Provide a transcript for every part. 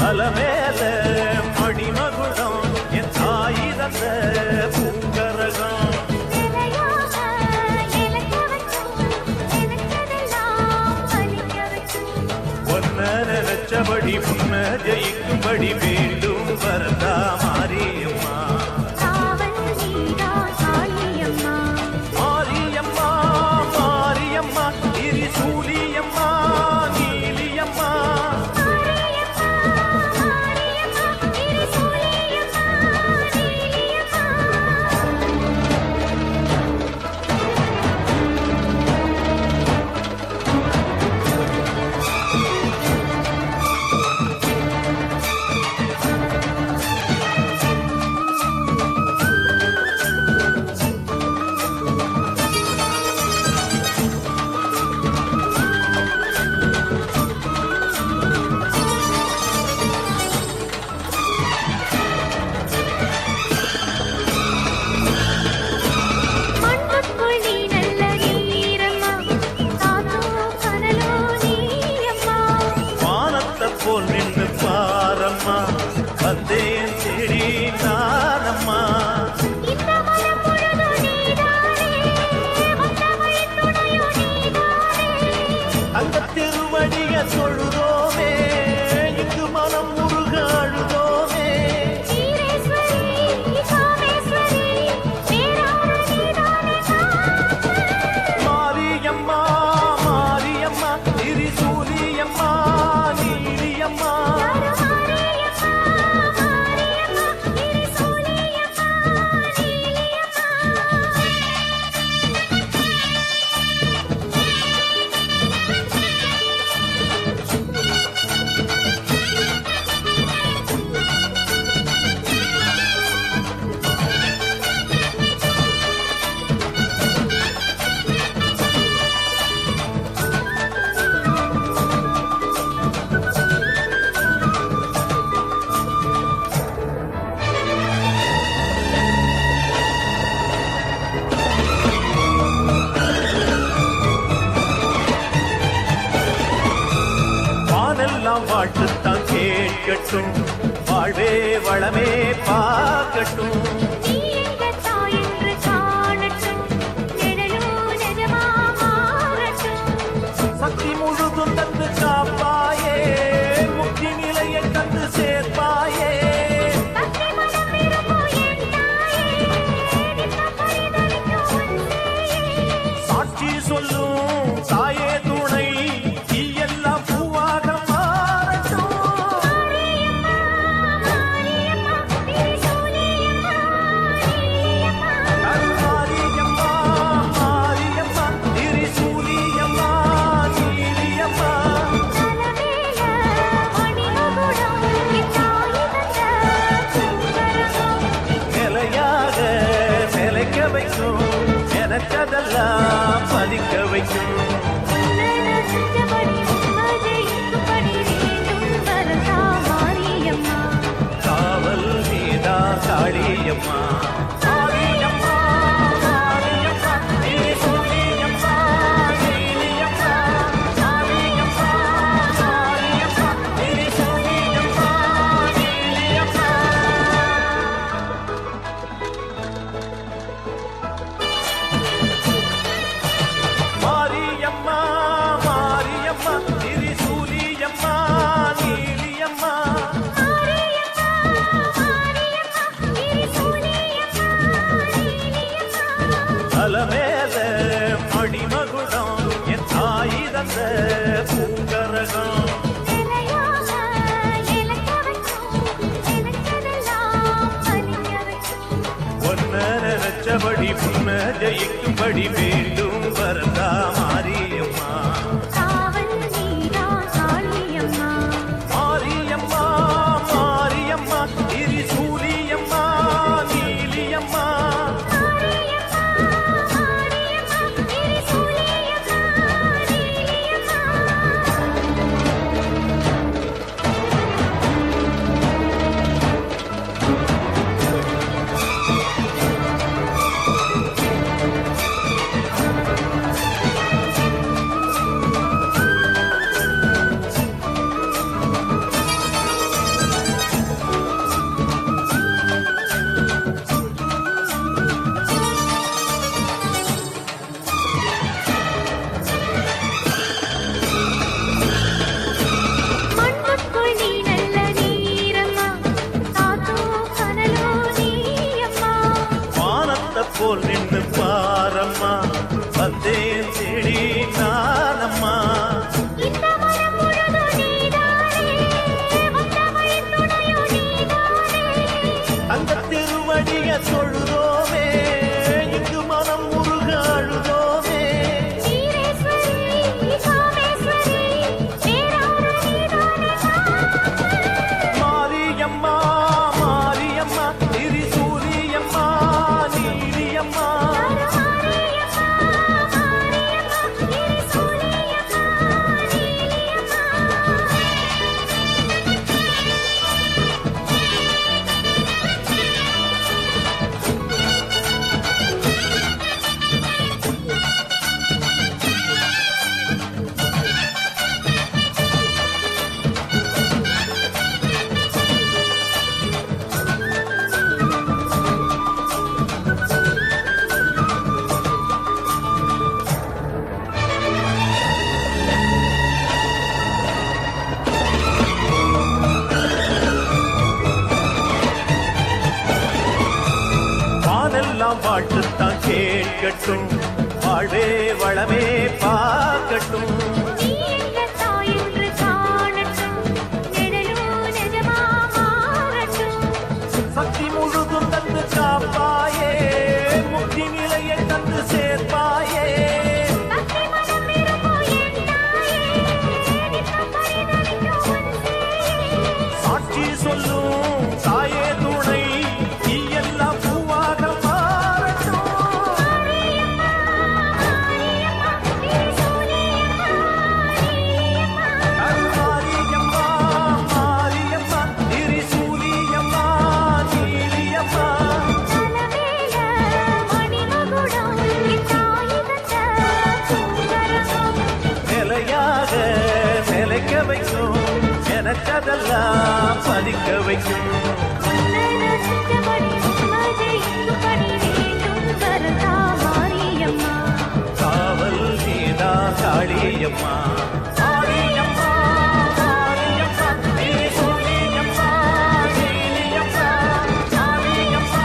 அலமேல மணிமகுடம் என் தாய் தந்த பூங்கரகம் ஒன்ன நினைச்சபடி முன்ன ஜெயிக்கும்படி வேண்டும் வரதா மாரியம்மா மாரியம்மா மாரியம்மா திரிசூலியம்மா நீலியம்மா போல் நின்று பாரம்மா வந்தேன் தேடி நானம்மா அந்த திருவடிய சொல்லுதோமே இங்கு மனம் முருக அழுதோமே மாரியம்மா மாரியம்மா திரிசூலியம்மா நீலியம்மா வாழ்த்துத்தான் கேட்கட்டும் வாழ்வே வளமே பார்க்கட்டும் சக்தி முழுதும் தந்து காப்பாயே முக்தி நிலையை கண்டு சேர்ப்பாயே சாட்சி சொல்லும் தாயே துணை எனக்கதெல்லாம் பதிக்க வைக்கும் காவல் நீதா காளியம்மா அலமேல மணிமகுடம் என் தாய் தந்த பூங்கரகம் ஒன்ன நினைச்சபடி முன்ன ஜெயிக்கும்படி வேண்டும் வரதா மாரியம்மா மாரியம்மா மாரியம்மா திரிசூலியம்மா நீலியம்மா வந்தேன் தேடி நானம்மா. அந்த திருவடிய தொழுதோமே இங்கு மனம் முருக அழுதோமே. மாரியம்மா மாரியம்மா திரிசூலியம்மா நீலியம்மா. வானெல்லாம் வாழ்த்துத்தான் கேட்கட்டும், வாழ்வே வளமே பார்க்கட்டும். சக்தி முழுதும் தந்து காப்பாயே, முக்தி நிலையை தந்து சேர்ப்பாயே. சாட்சி சொல்லும் தாயே துணை, நீ எல்லாம் பூவாக மாறட்டும். மாரியம்மா மாரியம்மா திரிசூலியம்மா நீலியம்மா. நிலையாக நிலைக்க வைக்கும், எனக்கதெல்லாம் பதிக்க வைக்கும். காவல் நீதா காளியம்மா. மாரியம்மா மாரியம்மா திரிசூலியம்மா நீலியம்மா. மாரியம்மா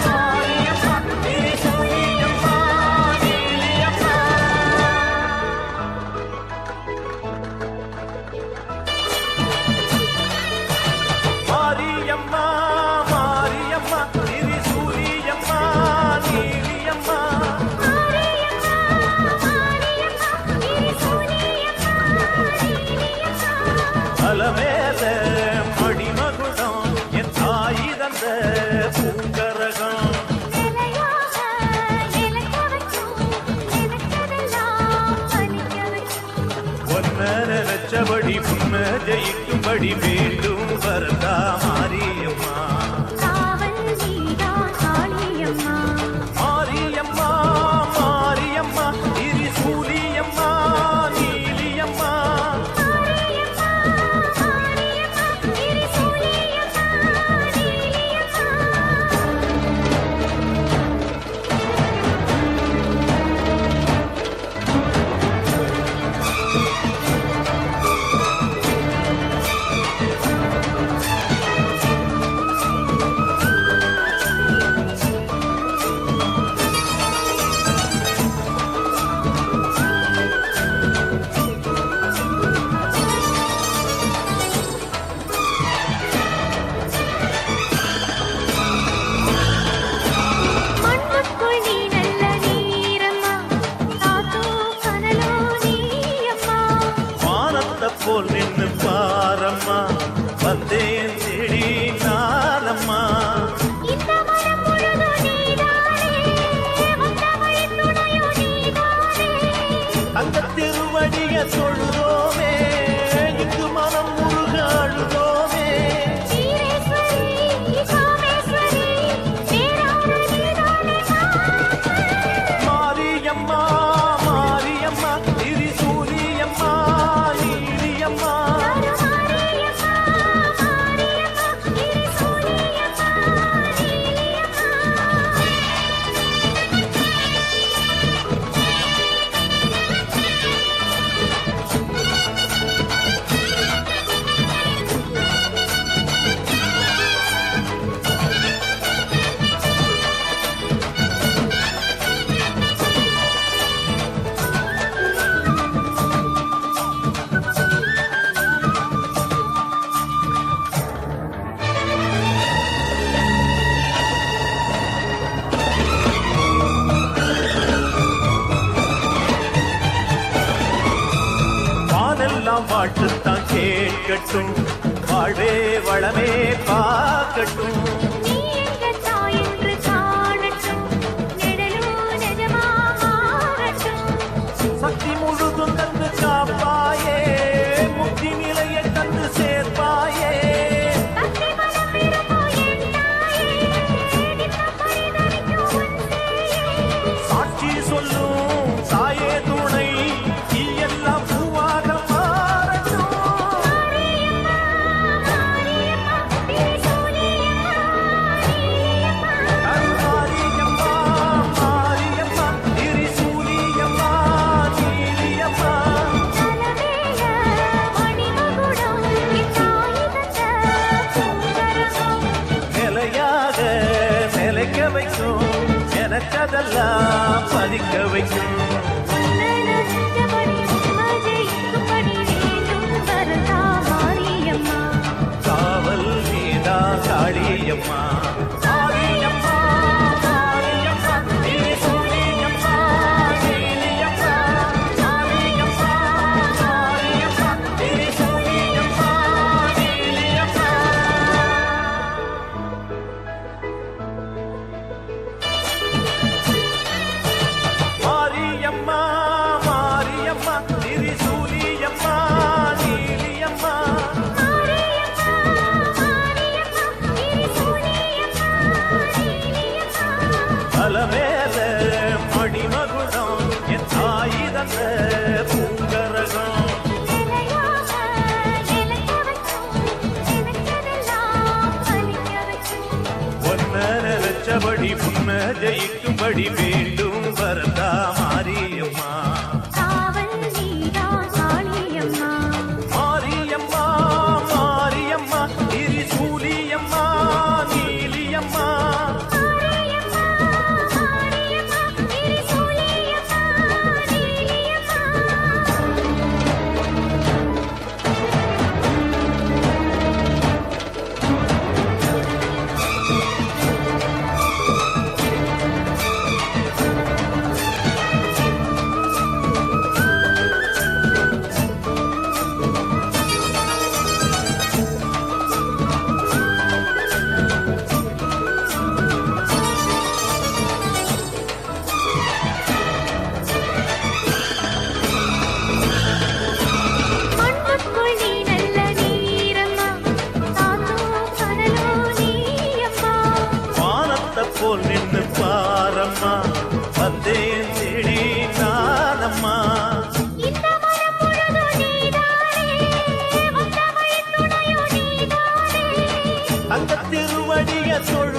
மாரியம்மா திரிசூலியம்மா நீலியம்மா. மாரியம்மா மாரியம்மா திரிசூலியம்மா நீலியம்மா. அலமேல மணிமகுடம் என் தாய் தந்த பூங்கரகம். ஒன்ன நினைச்சபடி புன்ன ஜெயிக்கும்படி வேண்டும் வரதா மாரியம்மா. மாரியம்மா மாரியம்மா திரிசூலியம்மா நீலியம்மா. போல் நின்று பாரம்மா, வந்தேன் தேடி நானம்மா. அந்த திருவடிய தொழுதோமே இங்கு மனம் முருக அழுதோமே. மாரியம்மா மாரியம்மா திரிசூலியம்மா நீலியம்மா. பாட்டுத்தான் கேட்கட்டும், வாழ்வே வளமே பார்க்கட்டும். நீ எங்க தாயென்று காணட்டும், நிழலும் நிஜமா மாறட்டும். சக்தி முழுதும் தந்து காப்பாயே, முக்தி நிலையை தந்து சேர்ப்பாயே. பக்தி மனம் விரும்போ என் தாயே, நித்தம் பரிதவிக்கும் உன் சேயே. சாட்சி சொல்லும் தாயே துணை, நீ எல்லாம் பூவாக மாறட்டும். மாரியம்மா, மாரியம்மா, திரிசூலியம்மா, நீலியம்மா. மாரியம்மா, மாரியம்மா, திரிசூலியம்மா, நீலியம்மா. தலமேல மணிமகுடம், என் தாய் தந்த பூங்கரகம். நிலையாக நிலைக்க வைக்கும், எனக்கதெல்லாம் பதிக்க வைக்கும். உன்னதஞ்சபடி உம்மஜெயிக்கும்படி வேண்டும் வரதா மாரியம்மா. காவல் நீதா காளியம்மா. மாரியம்மா, மாரியம்மா, திரிசூலியம்மா, நீலியம்மா. மாரியம்மா, மாரியம்மா, திரிசூலியம்மா, நீலியம்மா. மாரியம்மா, மாரியம்மா, திரிசூலியம்மா, நீலியம்மா. மாரியம்மா, மாரியம்மா, திரிசூலியம்மா, நீலியம்மா. அலமேல மணிமகுடம், என் தாய் தந்த பூங்கரகம். நிலையாக நிலைக்க வைக்கும், நினைச்சதெல்லாம் பலிக்க வைக்கும். ஒன்ன நினைச்சபடி முன்ன ஜெயிக்கும்படி வேண்டும் வரதா மாரியம்மா. காவல் நீதான் காளியம்மா. மாரியம்மா, மாரியம்மா, திரிசூலியம்மா, நீலியம்மா. மாரியம்மா, மாரியம்மா, திரிசூலியம்மா, நீலியம்மா. மண்ணுக்குள் நீ நல்ல நீரம்மா, காத்தும் கனலும் நீயம்மா. வானத்தை போல் நின்னு பாரம்மா, வந்தேன் தேடி நானம்மா. இந்த மனம் முழுதும் நீதானே, வந்தமையின் துணையும் நீதானே. அந்த திருவடிய தொழு